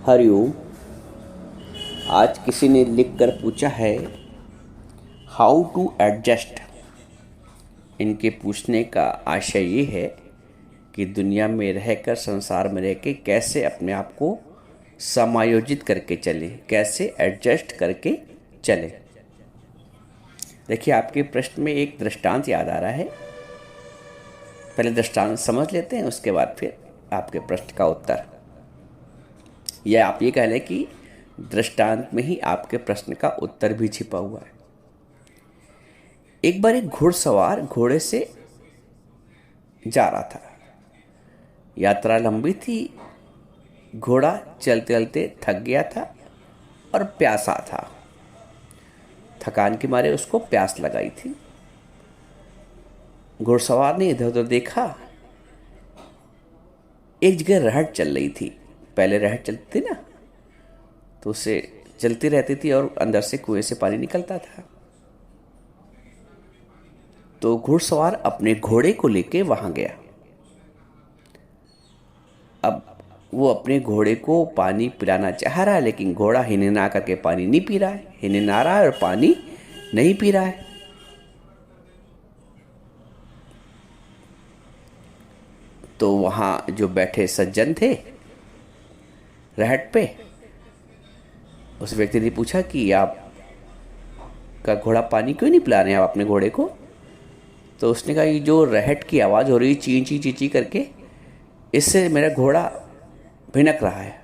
हरिओम। आज किसी ने लिख कर पूछा है हाउ टू एडजस्ट। इनके पूछने का आशय ये है कि दुनिया में रहकर, संसार में रह के कैसे अपने आप को समायोजित करके चलें, कैसे एडजस्ट करके चलें। देखिए, आपके प्रश्न में एक दृष्टांत याद आ रहा है। पहले दृष्टांत समझ लेते हैं, उसके बाद फिर आपके प्रश्न का उत्तर। या आप ये कह लें कि दृष्टांत में ही आपके प्रश्न का उत्तर भी छिपा हुआ है। एक बार एक घुड़सवार घोड़े से जा रहा था। यात्रा लंबी थी। घोड़ा चलते चलते थक गया था और प्यासा था। थकान के मारे उसको प्यास लगाई थी। घुड़सवार ने इधर उधर देखा। एक जगह रहट चल रही थी। पहले रहट चलती थी ना, तो उसे चलती रहती थी और अंदर से कुएं से पानी निकलता था। तो घुड़सवार अपने घोड़े को लेके वहां गया। अब वो अपने घोड़े को पानी पिलाना चाह रहा है, लेकिन घोड़ा हिनहिना करके पानी नहीं पी रहा है। हिनहिना रहा है और पानी नहीं पी रहा है। तो वहां जो बैठे सज्जन थे रहट पे, उस व्यक्ति ने पूछा कि आप का घोड़ा पानी क्यों नहीं पिला रहे हैं आप अपने घोड़े को। तो उसने कहा कि जो रहट की आवाज़ हो रही है ची ची ची ची करके, इससे मेरा घोड़ा भिनक रहा है,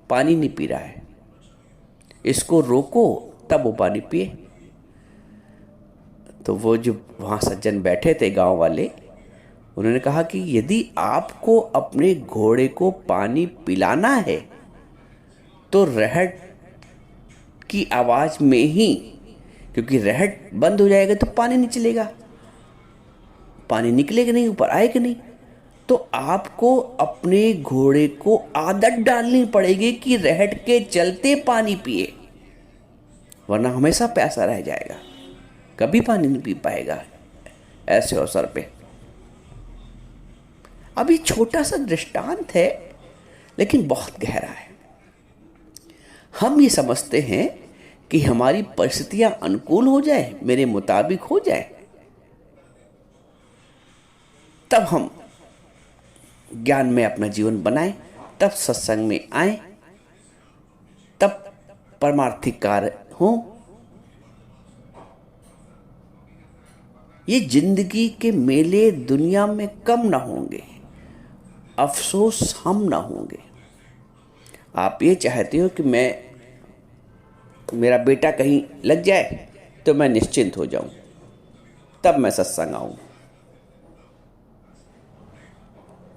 पानी नहीं पी रहा है। इसको रोको तब वो पानी पिए। तो वो जो वहाँ सज्जन बैठे थे, गांव वाले, उन्होंने कहा कि यदि आपको अपने घोड़े को पानी पिलाना है तो रहट की आवाज़ में ही, क्योंकि रहट बंद हो जाएगा तो पानी नहीं चलेगा, पानी निकलेगा नहीं, ऊपर आएगा नहीं। तो आपको अपने घोड़े को आदत डालनी पड़ेगी कि रहट के चलते पानी पिए, वरना हमेशा प्यासा रह जाएगा, कभी पानी नहीं पी पाएगा ऐसे अवसर पे। अब ये छोटा सा दृष्टांत है, लेकिन बहुत गहरा है। हम ये समझते हैं कि हमारी परिस्थितियां अनुकूल हो जाए, मेरे मुताबिक हो जाए, तब हम ज्ञान में अपना जीवन बनाएं, तब सत्संग में आए, तब परमार्थिक कार्य हो। ये जिंदगी के मेले दुनिया में कम ना होंगे, अफसोस हम ना होंगे। आप ये चाहते हो कि मेरा बेटा कहीं लग जाए तो मैं निश्चिंत हो जाऊं, तब मैं सत्संग आऊं।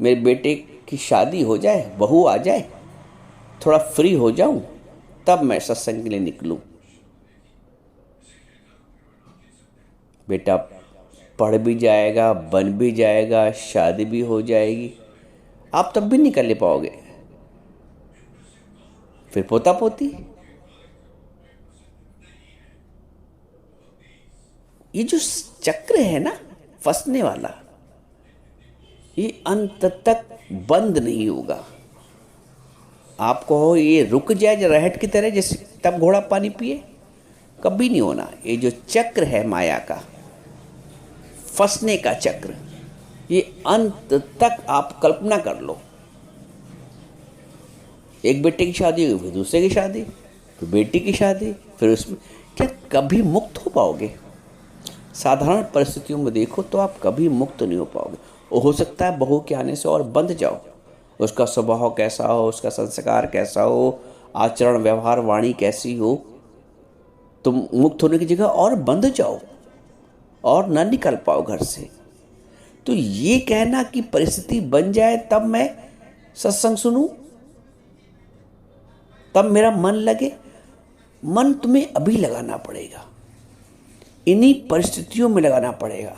मेरे बेटे की शादी हो जाए, बहू आ जाए, थोड़ा फ्री हो जाऊं, तब मैं सत्संग के लिए निकलूं। बेटा पढ़ भी जाएगा, बन भी जाएगा, शादी भी हो जाएगी, आप तब भी नहीं कर ले पाओगे। फिर पोता पोती, ये जो चक्र है ना फंसने वाला, ये अंत तक बंद नहीं होगा। आप कहो ये रुक जाए जो रहट की तरह, जैसे तब घोड़ा पानी पिए, कभी नहीं होना। ये जो चक्र है माया का, फंसने का चक्र, ये अंत तक आप कल्पना कर लो। एक बेटे की शादी हुई, फिर दूसरे की शादी, फिर बेटी की शादी, फिर उसमें क्या कभी मुक्त हो पाओगे? साधारण परिस्थितियों में देखो तो आप कभी मुक्त नहीं हो पाओगे। हो सकता है बहू के आने से और बंध जाओ, उसका स्वभाव कैसा हो, उसका संस्कार कैसा हो, आचरण व्यवहार वाणी कैसी हो, तुम मुक्त होने की जगह और बंध जाओ और न निकल पाओ घर से। तो ये कहना कि परिस्थिति बन जाए तब मैं सत्संग सुनूं, तब मेरा मन लगे, मन तुम्हें अभी लगाना पड़ेगा, इन्हीं परिस्थितियों में लगाना पड़ेगा।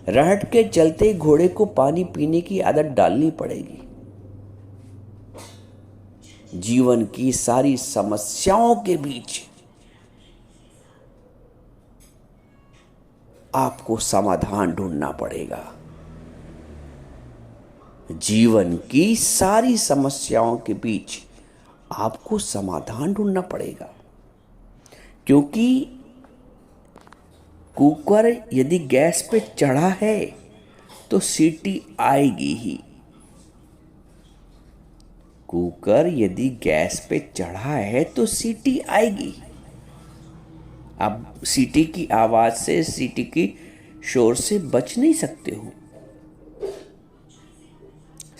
रहट के चलते घोड़े को पानी पीने की आदत डालनी पड़ेगी। जीवन की सारी समस्याओं के बीच आपको समाधान ढूंढना पड़ेगा। जीवन की सारी समस्याओं के बीच आपको समाधान ढूंढना पड़ेगा, क्योंकि कुकर यदि गैस पे चढ़ा है तो सीटी आएगी ही। कुकर यदि गैस पे चढ़ा है तो सीटी आएगी। आप सीटी की आवाज से, सीटी की शोर से बच नहीं सकते हो।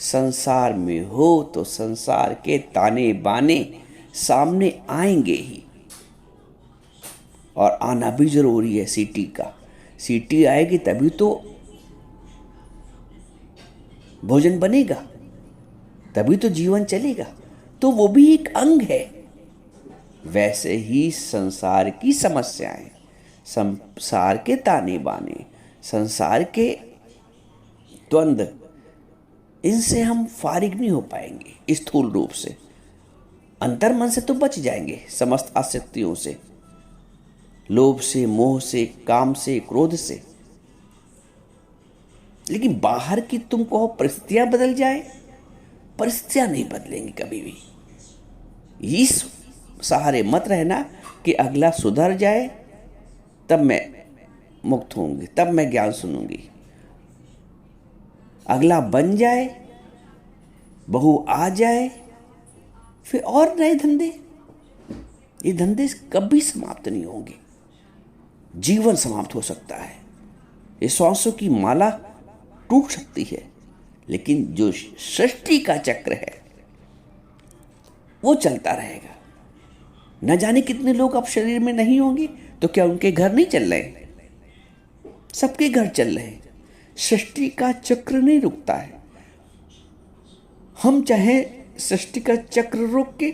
संसार में हो तो संसार के ताने बाने सामने आएंगे ही, और आना भी जरूरी है सीटी का। सीटी आएगी तभी तो भोजन बनेगा, तभी तो जीवन चलेगा, तो वो भी एक अंग है। वैसे ही संसार की समस्याएं, संसार के ताने बाने, संसार के द्वंद्व, इनसे हम फारिग नहीं हो पाएंगे स्थूल रूप से। अंतर्मन से तो बच जाएंगे, समस्त आसक्तियों से, लोभ से, मोह से, काम से, क्रोध से। लेकिन बाहर की तुम कहो परिस्थितियां बदल जाए, परिस्थितियां नहीं बदलेंगी कभी भी। इस सहारे मत रहना कि अगला सुधर जाए तब मैं मुक्त होंगी, तब मैं ज्ञान सुनूंगी। अगला बन जाए, बहू आ जाए, फिर और नए धंधे। ये धंधे कभी समाप्त नहीं होंगे। जीवन समाप्त हो सकता है, ये सांसों की माला टूट सकती है, लेकिन जो सृष्टि का चक्र है वो चलता रहेगा। न जाने कितने लोग अब शरीर में नहीं होंगे, तो क्या उनके घर नहीं चल रहे? सबके घर चल रहे हैं। सृष्टि का चक्र नहीं रुकता है। हम चाहे सृष्टि का चक्र रोक के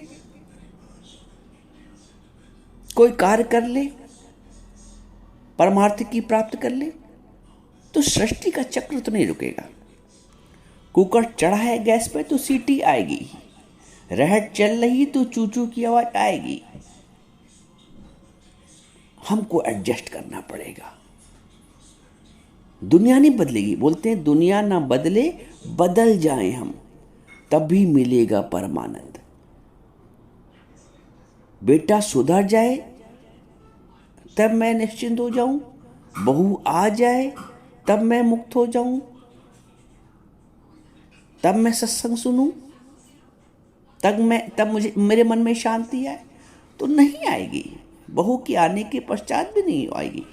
कोई कार्य कर ले, परमार्थ की प्राप्त कर ले, तो सृष्टि का चक्र तो नहीं रुकेगा। कुकर चढ़ा है गैस पे तो सीटी आएगी, रहट चल रही तो चूचू की आवाज आएगी। हमको एडजस्ट करना पड़ेगा। दुनिया नहीं बदलेगी। बोलते हैं दुनिया ना बदले, बदल जाएं हम, तभी मिलेगा परमानंद। बेटा सुधर जाए तब मैं निश्चिंत हो जाऊं, बहू आ जाए तब मैं मुक्त हो जाऊं, तब मैं सत्संग सुनूं, तब मुझे मेरे मन में शांति आए। तो नहीं आएगी। बहू के आने के पश्चात भी नहीं आएगी।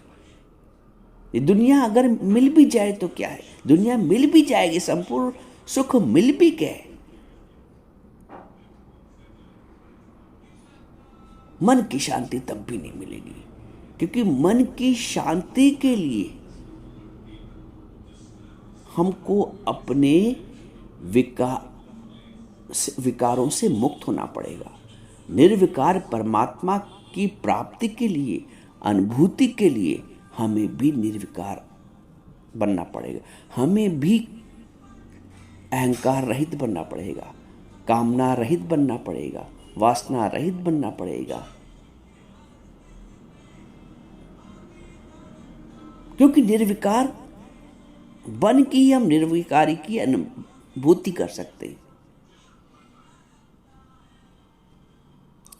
ये दुनिया अगर मिल भी जाए तो क्या है, दुनिया मिल भी जाएगी, संपूर्ण सुख मिल भी गए, मन की शांति तब भी नहीं मिलेगी। क्योंकि मन की शांति के लिए हमको अपने विकारों से मुक्त होना पड़ेगा। निर्विकार परमात्मा की प्राप्ति के लिए, अनुभूति के लिए हमें भी निर्विकार बनना पड़ेगा। हमें भी अहंकार रहित बनना पड़ेगा, कामना रहित बनना पड़ेगा, वासना रहित बनना पड़ेगा। क्योंकि निर्विकार बन के ही हम निर्विकारी की अनुभूति कर सकते हैं।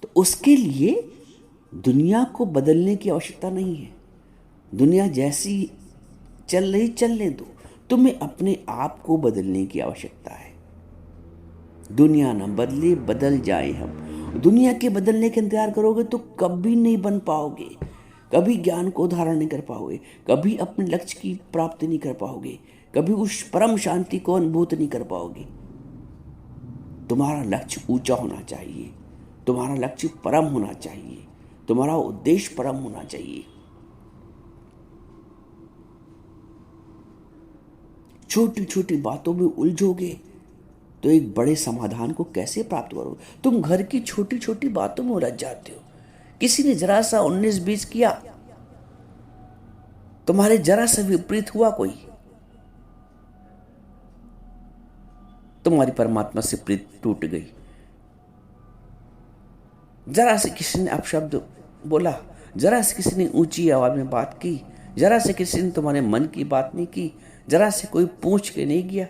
तो उसके लिए दुनिया को बदलने की आवश्यकता नहीं है। दुनिया जैसी चल रही चलने दो, तुम्हें अपने आप को बदलने की आवश्यकता है। दुनिया ना बदले, बदल जाए हम। दुनिया के बदलने का इंतजार करोगे तो कभी नहीं बन पाओगे, कभी ज्ञान को धारण नहीं कर पाओगे, कभी अपने लक्ष्य की प्राप्ति नहीं कर पाओगे, कभी उस परम शांति को अनुभूत नहीं कर पाओगे। तुम्हारा लक्ष्य ऊंचा होना चाहिए, तुम्हारा लक्ष्य परम होना चाहिए, तुम्हारा उद्देश्य परम होना चाहिए। छोटी छोटी बातों में उलझोगे तो एक बड़े समाधान को कैसे प्राप्त करोगे? तुम घर की छोटी छोटी बातों में उलझ जाते हो। किसी ने जरा सा 19-20 किया, तुम्हारे जरा सा विपरीत हुआ कोई, तुम्हारी परमात्मा से प्रीत टूट गई। जरा से किसी ने अपशब्द बोला, जरा से किसी ने ऊंची आवाज में बात की, जरा से किसी ने तुम्हारे मन की बात नहीं की, जरा से कोई पूछ के नहीं गया,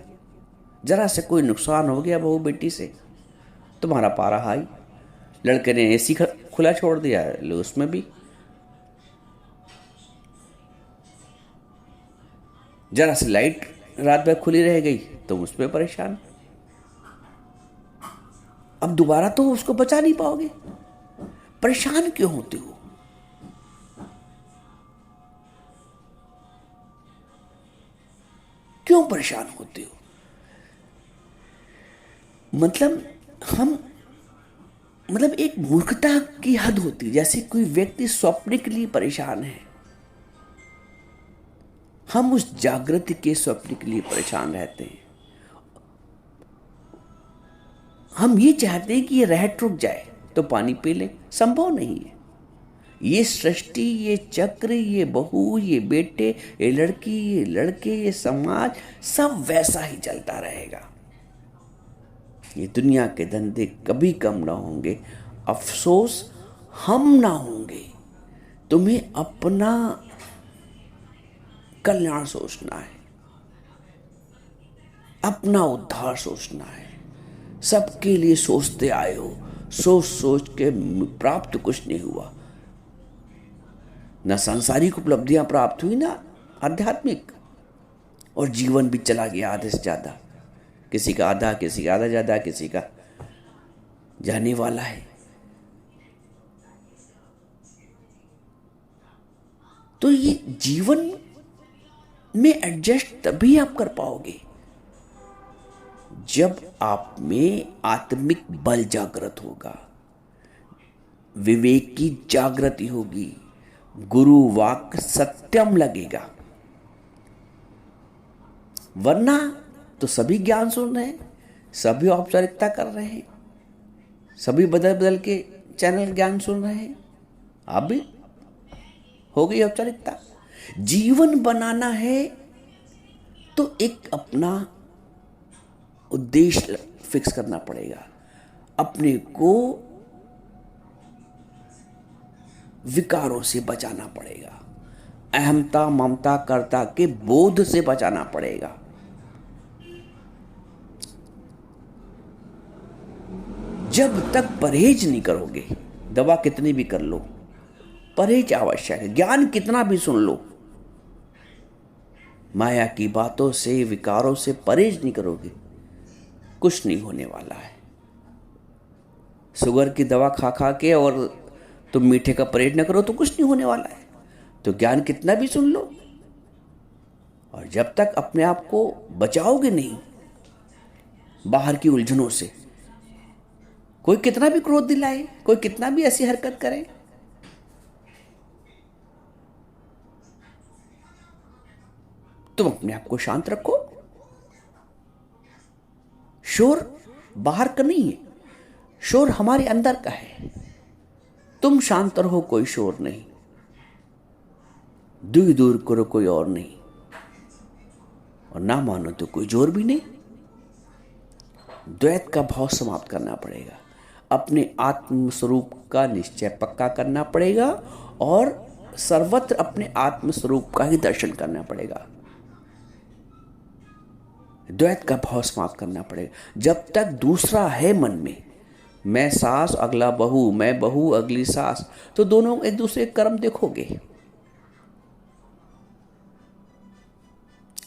जरा से कोई नुकसान हो गया बहू बेटी से, तुम्हारा पारा हाई, लड़के ने एसी खुला छोड़ दिया, लो उसमें भी। जरा सी लाइट रात भर खुली रह गई, तुम उस पर परेशान। अब दोबारा तो उसको बचा नहीं पाओगे। परेशान क्यों होते हो? क्यों परेशान होते हो? मतलब हम मतलब एक मूर्खता की हद होती है। जैसे कोई व्यक्ति स्वप्न के लिए परेशान है, हम उस जागृति के स्वप्न के लिए परेशान रहते हैं। हम ये चाहते हैं कि ये रहट रुक जाए तो पानी पी लें, संभव नहीं है। ये सृष्टि, ये चक्र, ये बहू, ये बेटे, ये लड़की, ये लड़के, ये समाज, सब वैसा ही चलता रहेगा। ये दुनिया के धंधे कभी कम ना होंगे। अफसोस हम ना होंगे। तुम्हें अपना कल्याण सोचना है, अपना उद्धार सोचना है। सबके लिए सोचते आए हो, सोच सोच के प्राप्त कुछ नहीं हुआ। न सांसारिक उपलब्धियां प्राप्त हुई, ना आध्यात्मिक। और जीवन भी चला गया आधे से ज्यादा। किसी का आधा, किसी का आधा ज्यादा, किसी का जाने वाला है। तो ये जीवन में एडजस्ट तभी आप कर पाओगे जब आप में आत्मिक बल जागृत होगा, विवेक की जागृति होगी, गुरु वाक्य सत्यम लगेगा। वरना तो सभी ज्ञान सुन रहे हैं, सभी औपचारिकता कर रहे हैं, सभी बदल बदल के चैनल ज्ञान सुन रहे हैं। आप भी हो गई औपचारिकता। जीवन बनाना है तो एक अपना उद्देश्य फिक्स करना पड़ेगा। अपने को विकारों से बचाना पड़ेगा, अहमता ममता कर्ता के बोध से बचाना पड़ेगा। जब तक परहेज नहीं करोगे, दवा कितनी भी कर लो, परहेज आवश्यक है। ज्ञान कितना भी सुन लो, माया की बातों से, विकारों से परहेज नहीं करोगे, कुछ नहीं होने वाला है। शुगर की दवा खा खा के और तुम मीठे का परहेज न करो तो कुछ नहीं होने वाला है। तो ज्ञान कितना भी सुन लो, और जब तक अपने आप को बचाओगे नहीं बाहर की उलझनों से, कोई कितना भी क्रोध दिलाए, कोई कितना भी ऐसी हरकत करे, तुम अपने आप को शांत रखो। शोर बाहर का नहीं है, शोर हमारे अंदर का है। तुम शांत रहो, कोई शोर नहीं। दूर दूर करो, कोई और नहीं। और ना मानो तो कोई जोर भी नहीं। द्वैत का भाव समाप्त करना पड़ेगा, अपने आत्म स्वरूप का निश्चय पक्का करना पड़ेगा, और सर्वत्र अपने आत्म स्वरूप का ही दर्शन करना पड़ेगा। द्वैत का भाव समाप्त करना पड़ेगा। जब तक दूसरा है मन में, मैं सास अगला बहू, मैं बहू अगली सास, तो दोनों एक दूसरे के कर्म देखोगे।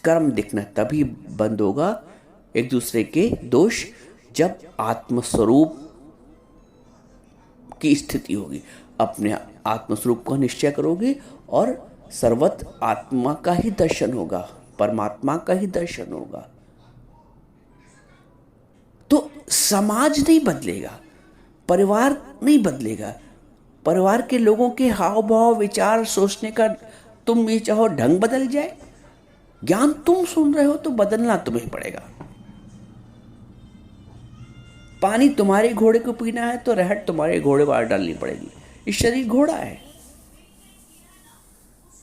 कर्म दिखना तभी बंद होगा, एक दूसरे के दोष, जब आत्मस्वरूप की स्थिति होगी। अपने आत्मस्वरूप का निश्चय करोगे और सर्वत्र आत्मा का ही दर्शन होगा, परमात्मा का ही दर्शन होगा। तो समाज नहीं बदलेगा, परिवार नहीं बदलेगा। परिवार के लोगों के हाव भाव, विचार, सोचने का तुम ये चाहो ढंग बदल जाए। ज्ञान तुम सुन रहे हो तो बदलना तुम्हें पड़ेगा। पानी तुम्हारे घोड़े को पीना है तो रहट तुम्हारे घोड़े पर डालनी पड़ेगी। इस शरीर घोड़ा है,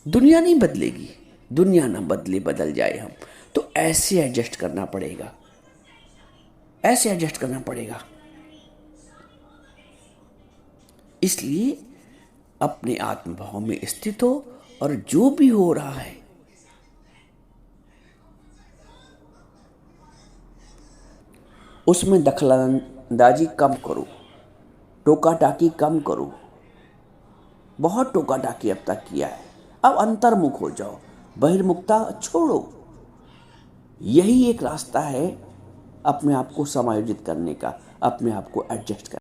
दुनिया नहीं बदलेगी। दुनिया ना बदले, बदल जाए हम, तो ऐसे एडजस्ट करना पड़ेगा, ऐसे एडजस्ट करना पड़ेगा। इसलिए अपने आत्मभाव में स्थित हो, और जो भी हो रहा है उसमें दखलंदाजी कम करो, टोका टाकी कम करो, बहुत टोका टाकी अब तक किया है, अब अंतर्मुख हो जाओ, बहिर्मुखता छोड़ो। यही एक रास्ता है अपने आप को समायोजित करने का, अपने आप को एडजस्ट करने का।